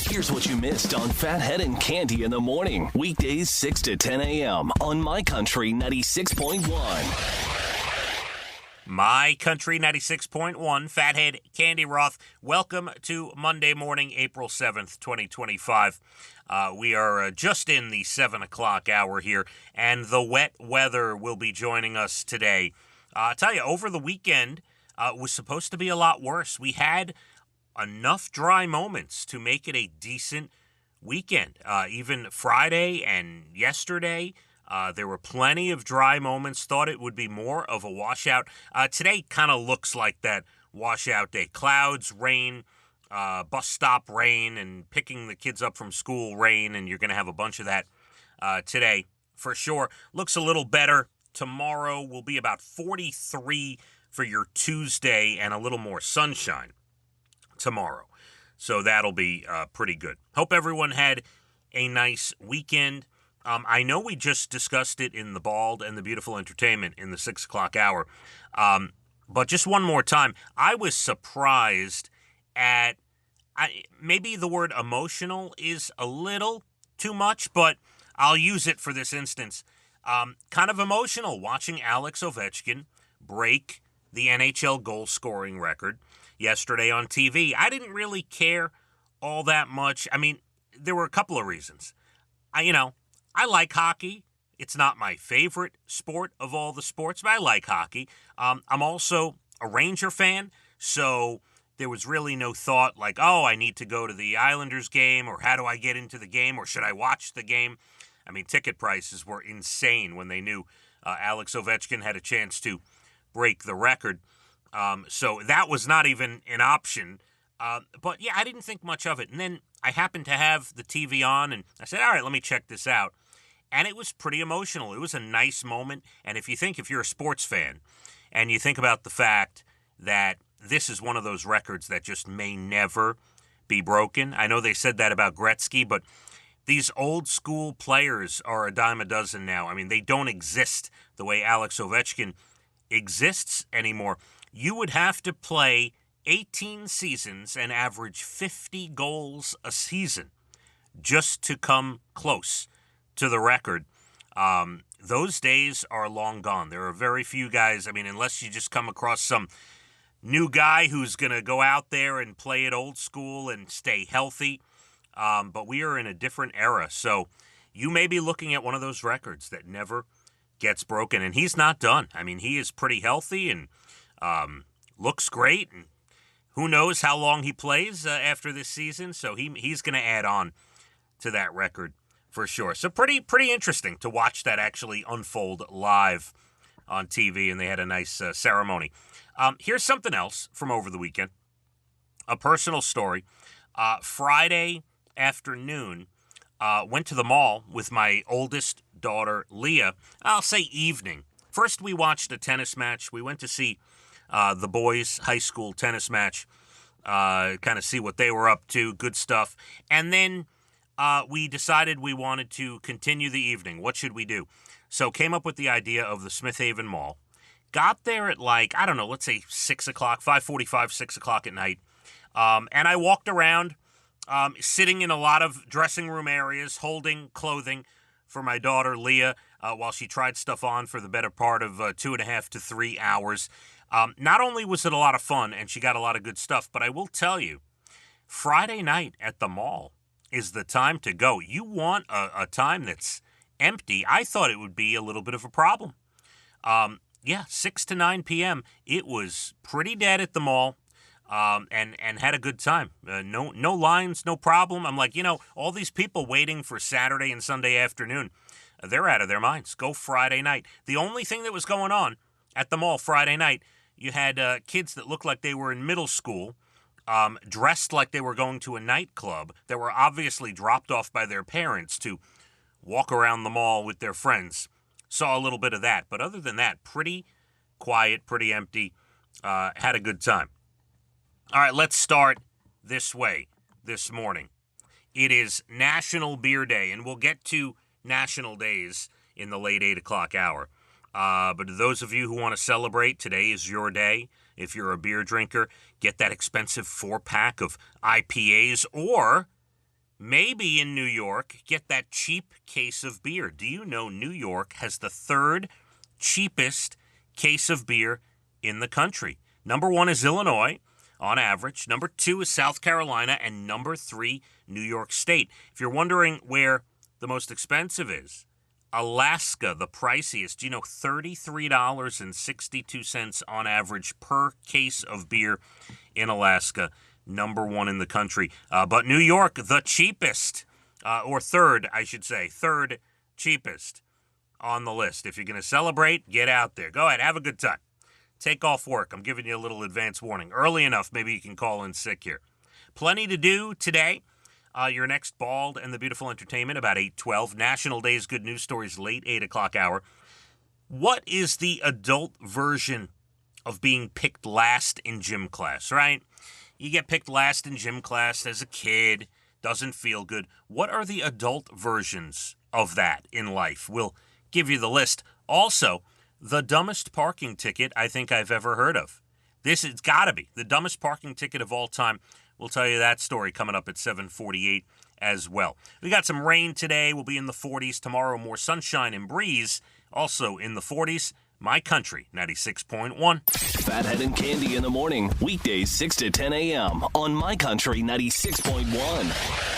Here's what you missed on Phathead and Cande in the morning. Weekdays 6 to 10 a.m. on My Country 96.1. My Country 96.1, Phathead, Cande Roth. Welcome to Monday morning, April 7th, 2025. We are just in the 7 o'clock hour here, and the wet weather will be joining us today. I'll tell you, over the weekend, it was supposed to be a lot worse. We had enough dry moments to make it a decent weekend. Even Friday and yesterday, there were plenty of dry moments. Thought it would be more of a washout. Today kind of looks like that washout day. Clouds, rain, bus stop rain, and picking the kids up from school rain, and you're going to have a bunch of that today for sure. Looks a little better. Tomorrow will be about 43 for your Tuesday and a little more sunshine tomorrow. So that'll be pretty good. Hope everyone had a nice weekend. I know we just discussed it in The Bald and the Beautiful Entertainment in the 6 o'clock hour. But just one more time, I was surprised at, maybe the word emotional is a little too much, but I'll use it for this instance. Kind of emotional watching Alex Ovechkin break the NHL goal scoring record yesterday on TV. I didn't really care all that much. I mean, there were a couple of reasons. I like hockey. It's not my favorite sport of all the sports, but I like hockey. I'm also a Ranger fan, so there was really no thought like, oh, I need to go to the Islanders game, or how do I get into the game, or should I watch the game? I mean, ticket prices were insane when they knew Alex Ovechkin had a chance to break the record. So that was not even an option. But yeah, I didn't think much of it. And then I happened to have the TV on, and I said, all right, let me check this out. And it was pretty emotional. It was a nice moment. And if you're a sports fan, and you think about the fact that this is one of those records that just may never be broken. I know they said that about Gretzky, but these old school players are a dime a dozen now. I mean, they don't exist the way Alex Ovechkin exists anymore. You would have to play 18 seasons and average 50 goals a season just to come close to the record. Those days are long gone. There are very few guys, unless you just come across some new guy who's going to go out there and play it old school and stay healthy. But we are in a different era. So you may be looking at one of those records that never gets broken. And he's not done. He is pretty healthy and looks great, and who knows how long he plays after this season. So he's going to add on to that record for sure. So pretty interesting to watch that actually unfold live on TV, and they had a nice ceremony. Here's something else from over the weekend, a personal story. Friday afternoon, went to the mall with my oldest daughter, Leah. I'll say evening. First, we watched a tennis match. We went to see the boys' high school tennis match, kind of see what they were up to, good stuff. And then we decided we wanted to continue the evening. What should we do? So came up with the idea of the Smith Haven Mall. Got there at let's say 6 o'clock, 5:45, 6 o'clock at night. And I walked around, sitting in a lot of dressing room areas, holding clothing for my daughter, Leah, while she tried stuff on for the better part of 2.5 to 3 hours. Not only was it a lot of fun and she got a lot of good stuff, but I will tell you, Friday night at the mall is the time to go. You want a time that's empty. I thought it would be a little bit of a problem. 6 to 9 p.m., it was pretty dead at the mall, and had a good time. No lines, no problem. I'm like, all these people waiting for Saturday and Sunday afternoon, they're out of their minds. Go Friday night. The only thing that was going on at the mall Friday night, you had kids that looked like they were in middle school, dressed like they were going to a nightclub, that were obviously dropped off by their parents to walk around the mall with their friends. Saw a little bit of that. But other than that, pretty quiet, pretty empty. Had a good time. All right, let's start this way this morning. It is National Beer Day, and we'll get to national days in the late 8 o'clock hour. But those of you who want to celebrate, today is your day. If you're a beer drinker, get that expensive 4-pack of IPAs, or maybe in New York, get that cheap case of beer. Do you know New York has the third cheapest case of beer in the country? Number 1 is Illinois, on average. Number 2 is South Carolina. And number 3, New York State. If you're wondering where the most expensive is, Alaska, the priciest. You know, $33.62 on average per case of beer in Alaska. Number 1 in the country. But New York, the cheapest, or third, I should say, third cheapest on the list. If you're going to celebrate, get out there. Go ahead, have a good time. Take off work. I'm giving you a little advance warning. Early enough, maybe you can call in sick here. Plenty to do today. Your next Bald and the Beautiful Entertainment, about 8:12. National Days Good News Stories, late 8 o'clock hour. What is the adult version of being picked last in gym class, right? You get picked last in gym class as a kid, doesn't feel good. What are the adult versions of that in life? We'll give you the list. Also, the dumbest parking ticket I think I've ever heard of. This has got to be the dumbest parking ticket of all time. We'll tell you that story coming up at 7:48 as well. We got some rain today. We'll be in the 40s. Tomorrow, more sunshine and breeze. Also in the 40s. My Country 96.1. Phathead and Cande in the morning. Weekdays 6 to 10 a.m. on My Country 96.1.